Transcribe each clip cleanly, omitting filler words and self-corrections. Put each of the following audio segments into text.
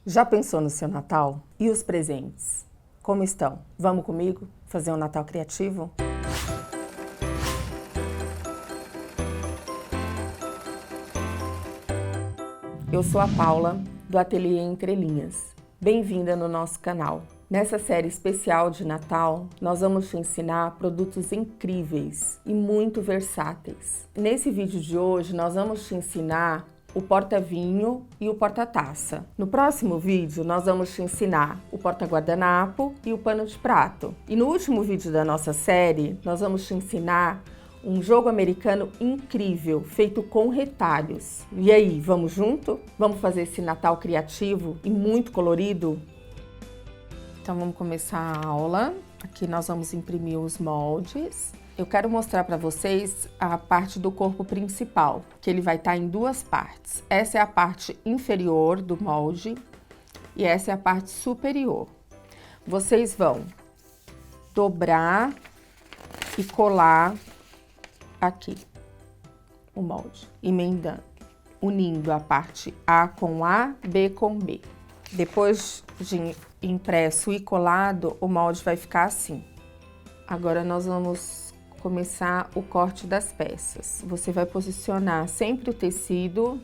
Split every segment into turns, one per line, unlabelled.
Já pensou no seu Natal? E os presentes? Como estão? Vamos comigo fazer um Natal criativo? Eu sou a Paula, do Ateliê Entre Linhas. Bem-vinda no nosso canal. Nessa série especial de Natal, nós vamos te ensinar produtos incríveis e muito versáteis. Nesse vídeo de hoje, nós vamos te ensinar o porta-vinho e o porta-taça. No próximo vídeo, nós vamos te ensinar o porta-guardanapo e o pano de prato. E no último vídeo da nossa série, nós vamos te ensinar um jogo americano incrível, feito com retalhos. E aí, vamos junto? Vamos fazer esse Natal criativo e muito colorido? Então vamos começar a aula. Aqui nós vamos imprimir os moldes. Eu quero mostrar para vocês a parte do corpo principal, que ele vai estar em duas partes. Essa é a parte inferior do molde e essa é a parte superior. Vocês vão dobrar e colar aqui o molde, emendando, unindo a parte A com A, B com B. Depois de impresso e colado, o molde vai ficar assim. Agora nós vamos começar o corte das peças. Você vai posicionar sempre o tecido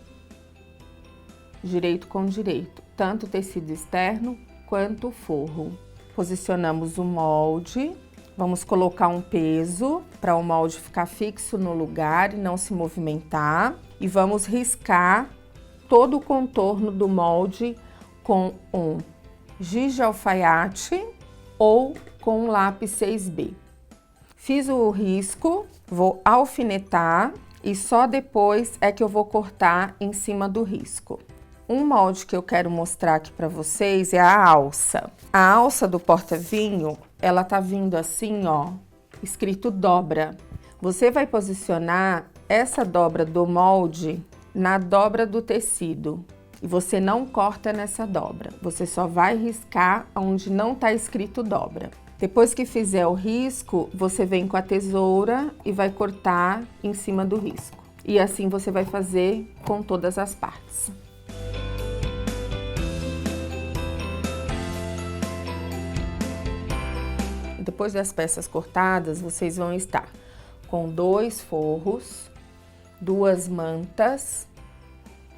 direito com direito, tanto o tecido externo quanto o forro. Posicionamos o molde, vamos colocar um peso para o molde ficar fixo no lugar e não se movimentar. E vamos riscar todo o contorno do molde com um giz de alfaiate ou com um lápis 6B. Fiz o risco, vou alfinetar e só depois é que eu vou cortar em cima do risco. Um molde que eu quero mostrar aqui para vocês é a alça. A alça do porta-vinho, ela tá vindo assim, ó, escrito dobra. Você vai posicionar essa dobra do molde na dobra do tecido. E você não corta nessa dobra, você só vai riscar onde não tá escrito dobra. Depois que fizer o risco, você vem com a tesoura e vai cortar em cima do risco. E assim você vai fazer com todas as partes. Depois das peças cortadas, vocês vão estar com 2 forros, 2 mantas,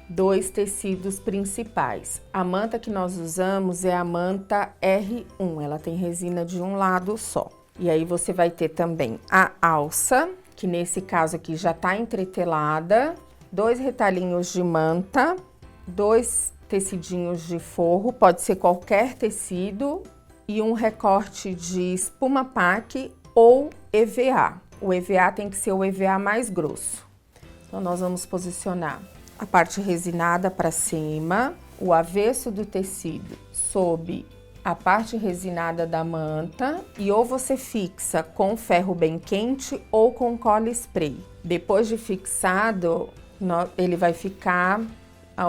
2 tecidos principais. A manta que nós usamos é a manta R1, ela tem resina de um lado só. E aí você vai ter também a alça, que nesse caso aqui já tá entretelada, 2 retalhinhos de manta, 2 tecidinhos de forro, pode ser qualquer tecido, e um recorte de espuma paque ou EVA. O EVA tem que ser o EVA mais grosso. Então nós vamos posicionar a parte resinada para cima, o avesso do tecido sob a parte resinada da manta e ou você fixa com ferro bem quente ou com cola spray. Depois de fixado, ele vai ficar,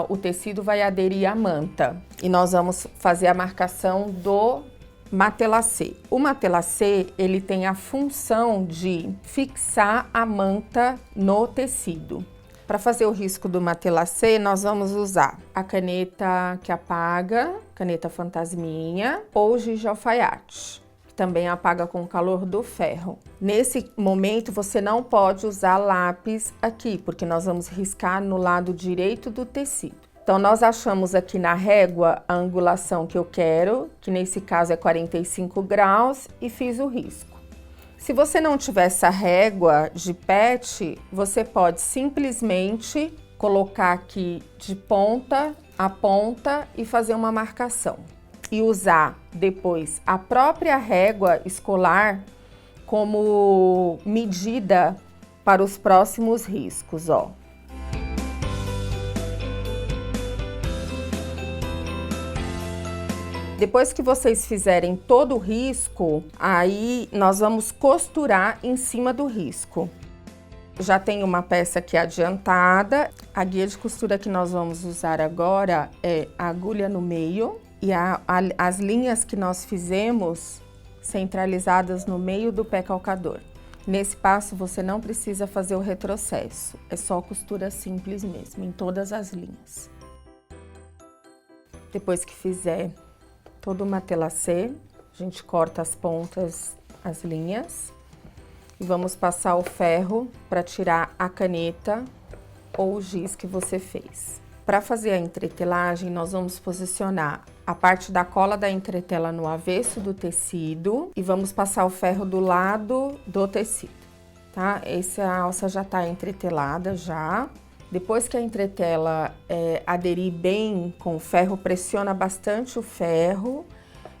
o tecido vai aderir à manta e nós vamos fazer a marcação do matelacê. O matelacê, ele tem a função de fixar a manta no tecido. Para fazer o risco do matelacê, nós vamos usar a caneta que apaga, caneta fantasminha ou giz de alfaiate, que também apaga com o calor do ferro. Nesse momento, você não pode usar lápis aqui, porque nós vamos riscar no lado direito do tecido. Então, nós achamos aqui na régua a angulação que eu quero, que nesse caso é 45 graus, e fiz o risco. Se você não tiver essa régua de PET, você pode simplesmente colocar aqui de ponta a ponta e fazer uma marcação. E usar depois a própria régua escolar como medida para os próximos riscos, ó. Depois que vocês fizerem todo o risco, aí nós vamos costurar em cima do risco. Já tem uma peça aqui adiantada. A guia de costura que nós vamos usar agora é a agulha no meio e as linhas que nós fizemos centralizadas no meio do pé calcador. Nesse passo você não precisa fazer o retrocesso, é só costura simples mesmo, em todas as linhas. Depois que fizer todo o matelacê, a gente corta as pontas, as linhas. E vamos passar o ferro para tirar a caneta ou o giz que você fez. Para fazer a entretelagem, nós vamos posicionar a parte da cola da entretela no avesso do tecido e vamos passar o ferro do lado do tecido, tá? Essa alça já tá entretelada já. Depois que a entretela aderir bem com o ferro, pressiona bastante o ferro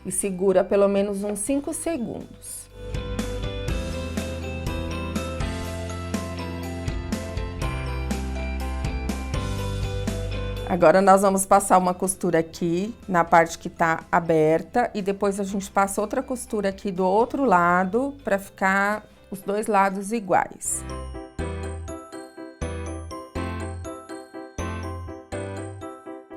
e segura pelo menos uns 5 segundos. Agora nós vamos passar uma costura aqui na parte que tá aberta e depois a gente passa outra costura aqui do outro lado para ficar os dois lados iguais.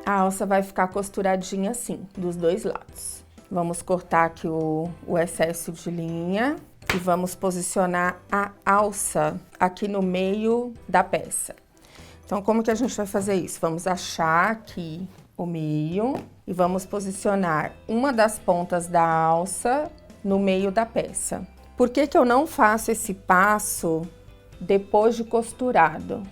A alça vai ficar costuradinha assim, dos dois lados. Vamos cortar aqui o excesso de linha e vamos posicionar a alça aqui no meio da peça. Então, como que a gente vai fazer isso? Vamos achar aqui o meio e vamos posicionar uma das pontas da alça no meio da peça. Por que que eu não faço esse passo depois de costurado?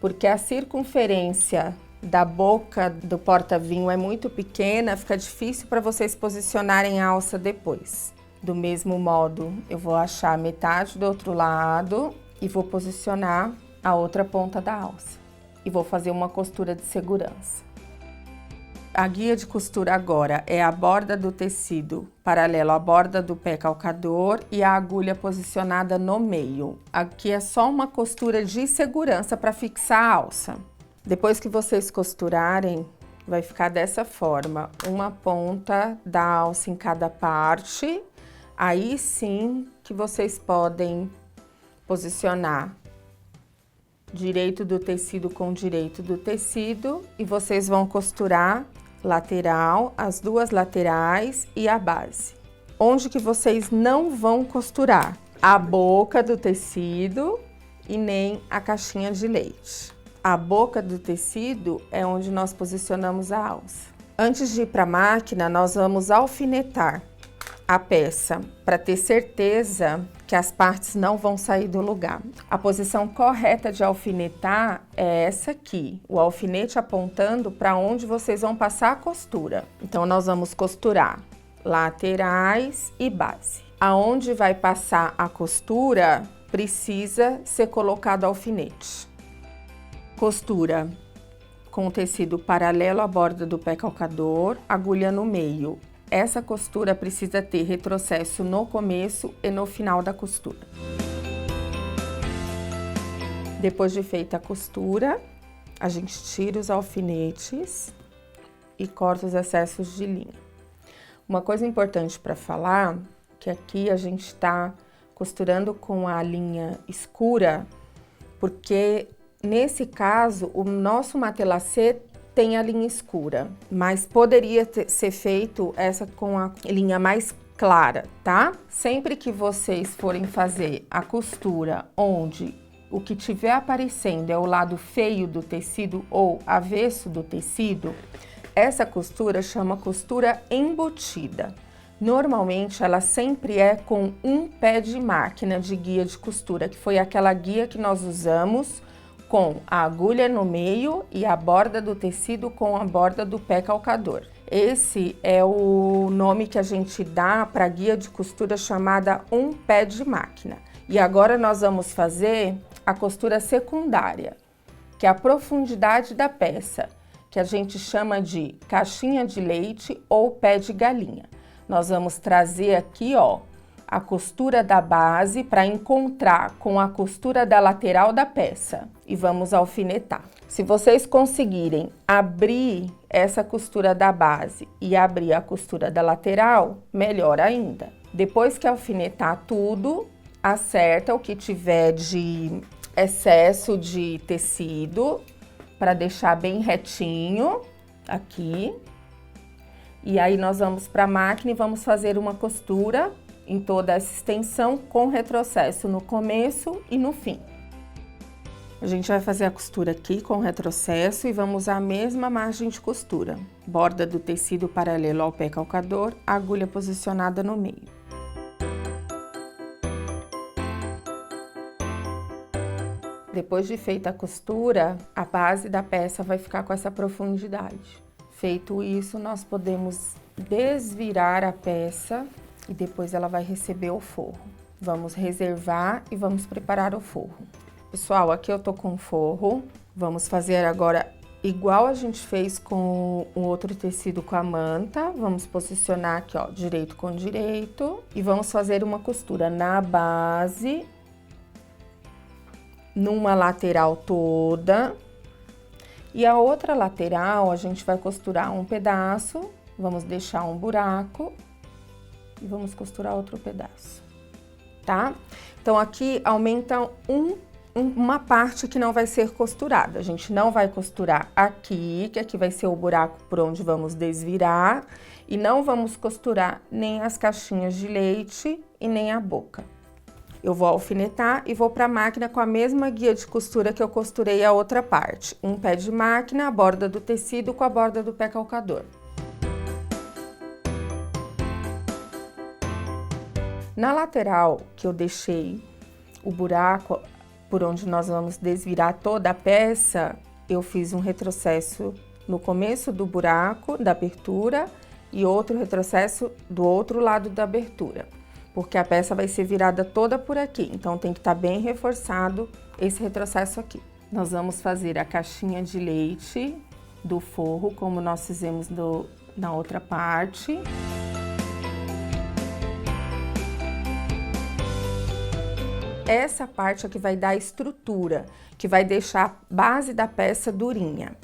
Porque a circunferência da boca do porta-vinho é muito pequena, fica difícil para vocês posicionarem a alça depois. Do mesmo modo, eu vou achar metade do outro lado e vou posicionar a outra ponta da alça. E vou fazer uma costura de segurança. A guia de costura agora é a borda do tecido paralelo à borda do pé calcador e a agulha posicionada no meio. Aqui é só uma costura de segurança para fixar a alça. Depois que vocês costurarem, vai ficar dessa forma, uma ponta da alça em cada parte. Aí sim que vocês podem posicionar direito do tecido com direito do tecido e vocês vão costurar lateral, as duas laterais e a base. Onde que vocês não vão costurar? A boca do tecido e nem a caixinha de leite. A boca do tecido é onde nós posicionamos a alça. Antes de ir para a máquina, nós vamos alfinetar a peça para ter certeza que as partes não vão sair do lugar. A posição correta de alfinetar é essa aqui, o alfinete apontando para onde vocês vão passar a costura. Então, nós vamos costurar laterais e base. Aonde vai passar a costura, precisa ser colocado alfinete. Costura com o tecido paralelo à borda do pé calcador, agulha no meio. Essa costura precisa ter retrocesso no começo e no final da costura. Depois de feita a costura, a gente tira os alfinetes e corta os excessos de linha. Uma coisa importante para falar, que aqui a gente está costurando com a linha escura, porque nesse caso o nosso matelacê tem a linha escura, mas poderia ser feito essa com a linha mais clara, tá? Sempre que vocês forem fazer a costura onde o que tiver aparecendo é o lado feio do tecido ou avesso do tecido, essa costura chama costura embutida. Normalmente ela sempre é com um pé de máquina de guia de costura, que foi aquela guia que nós usamos com a agulha no meio e a borda do tecido com a borda do pé calcador. Esse é o nome que a gente dá para a guia de costura chamada um pé de máquina. E agora nós vamos fazer a costura secundária, que é a profundidade da peça, que a gente chama de caixinha de leite ou pé de galinha. Nós vamos trazer aqui, ó, a costura da base para encontrar com a costura da lateral da peça e vamos alfinetar. Se vocês conseguirem abrir essa costura da base e abrir a costura da lateral, melhor ainda. Depois que alfinetar tudo, acerta o que tiver de excesso de tecido para deixar bem retinho aqui. E aí nós vamos para a máquina e vamos fazer uma costura em toda essa extensão com retrocesso no começo e no fim. A gente vai fazer a costura aqui com retrocesso e vamos usar a mesma margem de costura. Borda do tecido paralelo ao pé calcador, agulha posicionada no meio. Depois de feita a costura, a base da peça vai ficar com essa profundidade. Feito isso, nós podemos desvirar a peça e depois ela vai receber o forro. Vamos reservar e vamos preparar o forro. Pessoal, aqui eu tô com o forro. Vamos fazer agora igual a gente fez com o outro tecido com a manta. Vamos posicionar aqui, ó, direito com direito. E vamos fazer uma costura na base, numa lateral toda. E a outra lateral, a gente vai costurar um pedaço, vamos deixar um buraco e vamos costurar outro pedaço, tá? Então, aqui aumenta uma parte que não vai ser costurada. A gente não vai costurar aqui, que aqui vai ser o buraco por onde vamos desvirar, e não vamos costurar nem as caixinhas de leite e nem a boca. Eu vou alfinetar e vou para a máquina com a mesma guia de costura que eu costurei a outra parte. Um pé de máquina, a borda do tecido com a borda do pé calcador. Na lateral que eu deixei o buraco por onde nós vamos desvirar toda a peça, eu fiz um retrocesso no começo do buraco da abertura e outro retrocesso do outro lado da abertura, porque a peça vai ser virada toda por aqui, então tem que estar bem reforçado esse retrocesso aqui. Nós vamos fazer a caixinha de leite do forro, como nós fizemos na outra parte. Essa parte aqui vai dar a estrutura, que vai deixar a base da peça durinha.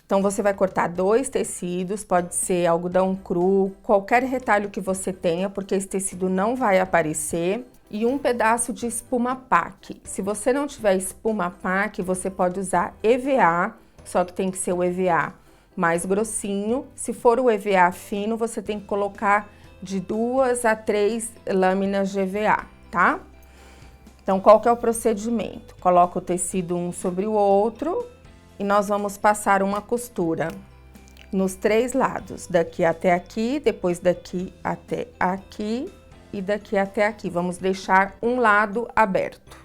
Então, você vai cortar 2 tecidos, pode ser algodão cru, qualquer retalho que você tenha, porque esse tecido não vai aparecer. E um pedaço de espuma pack. Se você não tiver espuma pack, você pode usar EVA, só que tem que ser o EVA mais grossinho. Se for o EVA fino, você tem que colocar de 2 a 3 lâminas de EVA, tá? Então, qual que é o procedimento? Coloca o tecido um sobre o outro e nós vamos passar uma costura nos 3 lados, daqui até aqui, depois daqui até aqui e daqui até aqui. Vamos deixar um lado aberto.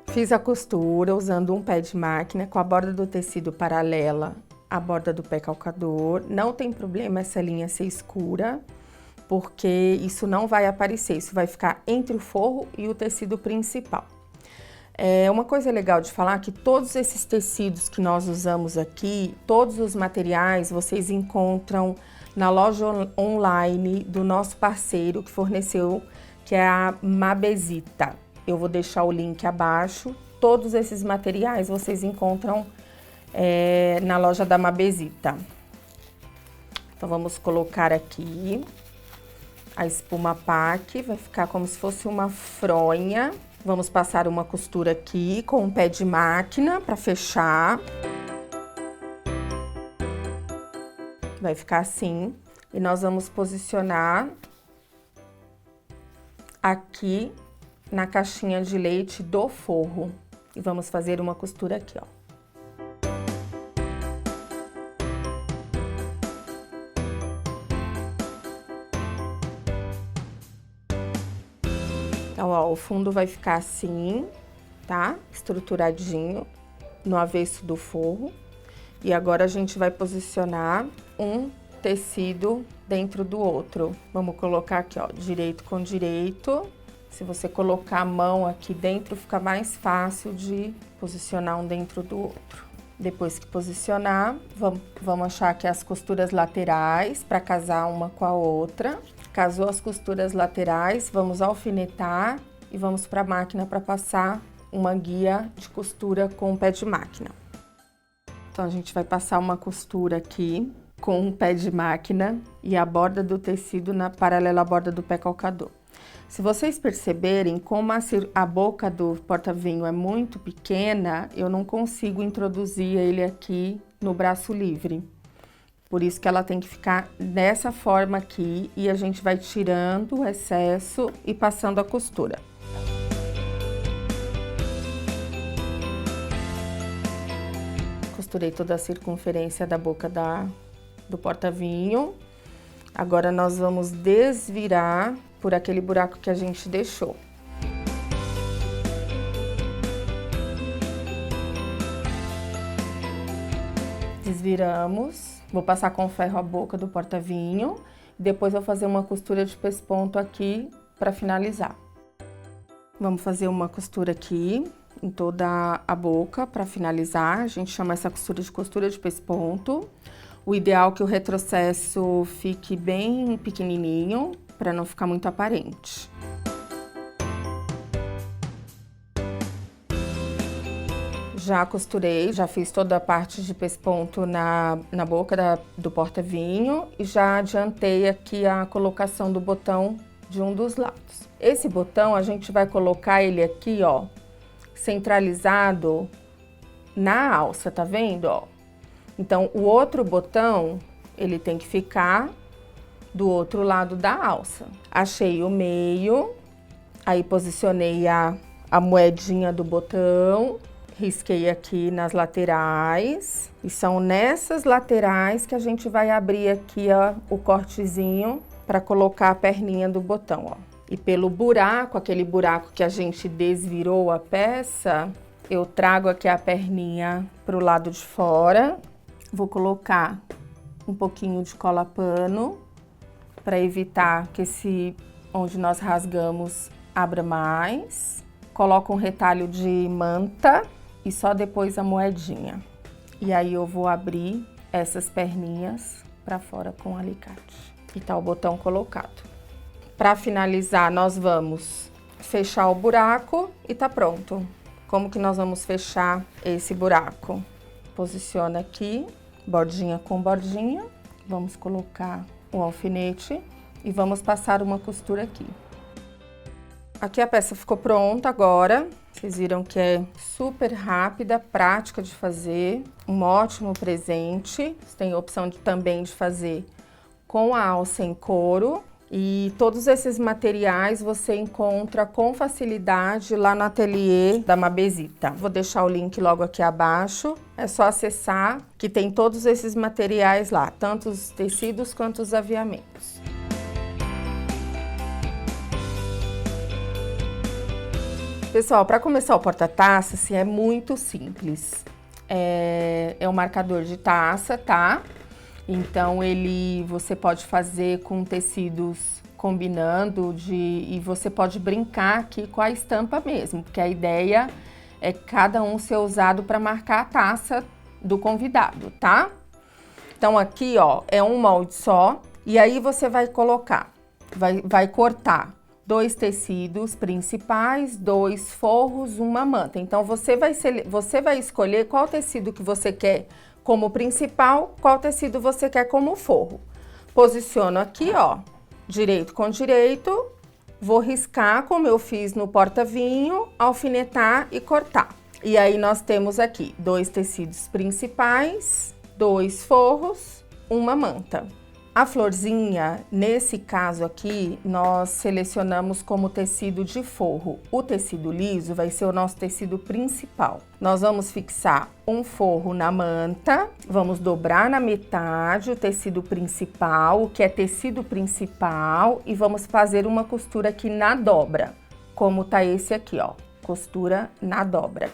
Fiz a costura usando um pé de máquina com a borda do tecido paralela à borda do pé calcador. Não tem problema essa linha ser escura, porque isso não vai aparecer, isso vai ficar entre o forro e o tecido principal. Uma coisa legal de falar que todos esses tecidos que nós usamos aqui, todos os materiais vocês encontram na loja online do nosso parceiro que forneceu, que é a Mabesita. Eu vou deixar o link abaixo. Todos esses materiais vocês encontram na loja da Mabesita. Então, vamos colocar aqui a espuma pack, vai ficar como se fosse uma fronha. Vamos passar uma costura aqui com um pé de máquina para fechar. Vai ficar assim. E nós vamos posicionar aqui na caixinha de leite do forro. E vamos fazer uma costura aqui, ó. Então, ó, o fundo vai ficar assim, tá? Estruturadinho no avesso do forro. E agora a gente vai posicionar um tecido dentro do outro. Vamos colocar aqui, ó, direito com direito. Se você colocar a mão aqui dentro, fica mais fácil de posicionar um dentro do outro. Depois que posicionar, vamos achar aqui as costuras laterais para casar uma com a outra. Casou as costuras laterais, vamos alfinetar e vamos para a máquina para passar uma guia de costura com o pé de máquina. Então, a gente vai passar uma costura aqui com o pé de máquina e a borda do tecido paralela à borda do pé calcador. Se vocês perceberem, como a boca do porta-vinho é muito pequena, eu não consigo introduzir ele aqui no braço livre. Por isso que ela tem que ficar dessa forma aqui e a gente vai tirando o excesso e passando a costura. Costurei toda a circunferência da boca do porta-vinho. Agora nós vamos desvirar por aquele buraco que a gente deixou. Desviramos. Vou passar com ferro a boca do porta-vinho. Depois vou fazer uma costura de pesponto aqui para finalizar. Vamos fazer uma costura aqui em toda a boca para finalizar. A gente chama essa costura de pesponto. O ideal é que o retrocesso fique bem pequenininho para não ficar muito aparente. Já costurei, já fiz toda a parte de pesponto na boca do porta-vinho e já adiantei aqui a colocação do botão de um dos lados. Esse botão a gente vai colocar ele aqui, ó, centralizado na alça, tá vendo, ó? Então, o outro botão, ele tem que ficar do outro lado da alça. Achei o meio, aí posicionei a moedinha do botão, risquei aqui nas laterais. E são nessas laterais que a gente vai abrir aqui, ó, o cortezinho para colocar a perninha do botão, ó. E pelo buraco, aquele buraco que a gente desvirou a peça, eu trago aqui a perninha pro lado de fora. Vou colocar um pouquinho de cola pano para evitar que onde nós rasgamos abra mais. Coloco um retalho de manta e só depois a moedinha. E aí eu vou abrir essas perninhas para fora com o alicate. E tá o botão colocado. Para finalizar, nós vamos fechar o buraco e tá pronto. Como que nós vamos fechar esse buraco? Posiciona aqui, bordinha com bordinha. Vamos colocar o alfinete e vamos passar uma costura aqui. Aqui a peça ficou pronta agora. Vocês viram que é super rápida, prática de fazer, um ótimo presente. Você tem a opção também de fazer com a alça em couro. E todos esses materiais você encontra com facilidade lá no ateliê da Mabesita. Vou deixar o link logo aqui abaixo, é só acessar que tem todos esses materiais lá, tanto os tecidos quanto os aviamentos. Pessoal, para começar o porta-taça, assim, é muito simples. É um marcador de taça, tá? Então, você pode fazer com tecidos combinando e você pode brincar aqui com a estampa mesmo, porque a ideia é cada um ser usado para marcar a taça do convidado, tá? Então, aqui, ó, é um molde só e aí você vai colocar, vai cortar 2 tecidos principais, 2 forros, uma manta. Então, você vai escolher qual tecido que você quer como principal, qual tecido você quer como forro. Posiciono aqui, ó, direito com direito, vou riscar como eu fiz no porta-vinho, alfinetar e cortar. E aí nós temos aqui 2 tecidos principais, 2 forros, uma manta. A florzinha, nesse caso aqui, nós selecionamos como tecido de forro. O tecido liso vai ser o nosso tecido principal. Nós vamos fixar um forro na manta, vamos dobrar na metade o tecido principal, o que é tecido principal, e vamos fazer uma costura aqui na dobra, como tá esse aqui, ó, costura na dobra.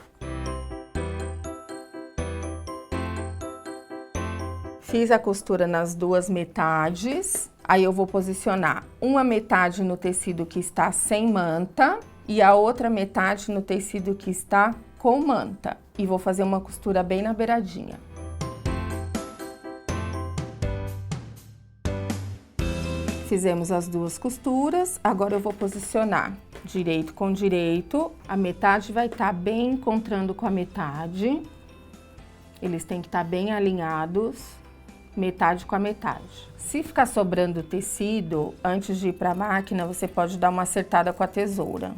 Fiz a costura nas 2 metades, aí eu vou posicionar uma metade no tecido que está sem manta e a outra metade no tecido que está com manta. E vou fazer uma costura bem na beiradinha. Fizemos as 2 costuras, agora eu vou posicionar direito com direito. A metade vai estar bem encontrando com a metade. Eles têm que estar bem alinhados. Metade com a metade. Se ficar sobrando tecido, antes de ir para a máquina, você pode dar uma acertada com a tesoura.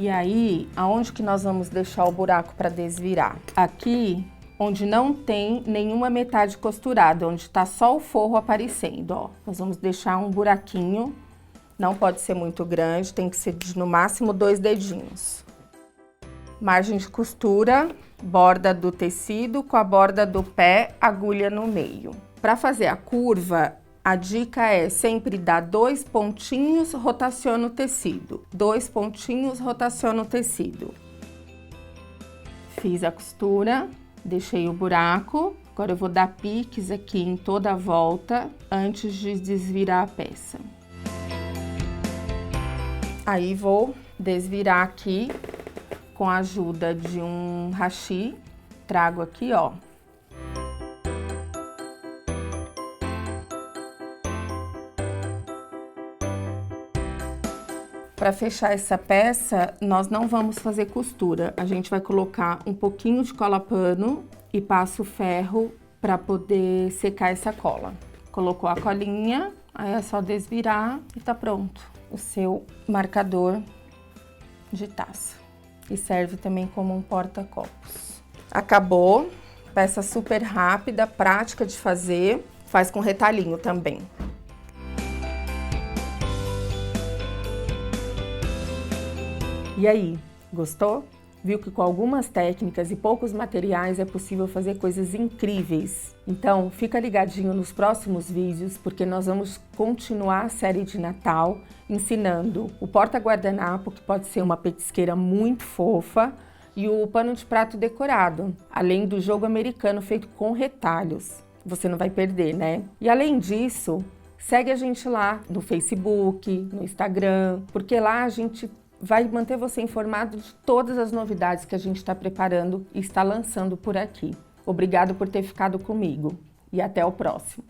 E aí, aonde que nós vamos deixar o buraco para desvirar? Aqui, onde não tem nenhuma metade costurada, onde tá só o forro aparecendo, ó. Nós vamos deixar um buraquinho, não pode ser muito grande, tem que ser de, no máximo 2 dedinhos. Margem de costura, borda do tecido com a borda do pé, agulha no meio. Para fazer a curva, a dica é sempre dar 2 pontinhos, rotaciona o tecido. 2 pontinhos, rotaciona o tecido. Fiz a costura, deixei o buraco. Agora eu vou dar piques aqui em toda a volta antes de desvirar a peça. Aí vou desvirar aqui com a ajuda de um hashi. Trago aqui, ó. Para fechar essa peça, nós não vamos fazer costura. A gente vai colocar um pouquinho de cola pano e passo ferro para poder secar essa cola. Colocou a colinha, aí é só desvirar e tá pronto o seu marcador de taça. E serve também como um porta-copos. Acabou, peça super rápida, prática de fazer, faz com retalhinho também. E aí, gostou? Viu que com algumas técnicas e poucos materiais é possível fazer coisas incríveis? Então, fica ligadinho nos próximos vídeos, porque nós vamos continuar a série de Natal ensinando o porta-guardanapo, que pode ser uma petisqueira muito fofa, e o pano de prato decorado, além do jogo americano feito com retalhos. Você não vai perder, né? E além disso, segue a gente lá no Facebook, no Instagram, porque lá a gente vai manter você informado de todas as novidades que a gente está preparando e está lançando por aqui. Obrigado por ter ficado comigo e até o próximo.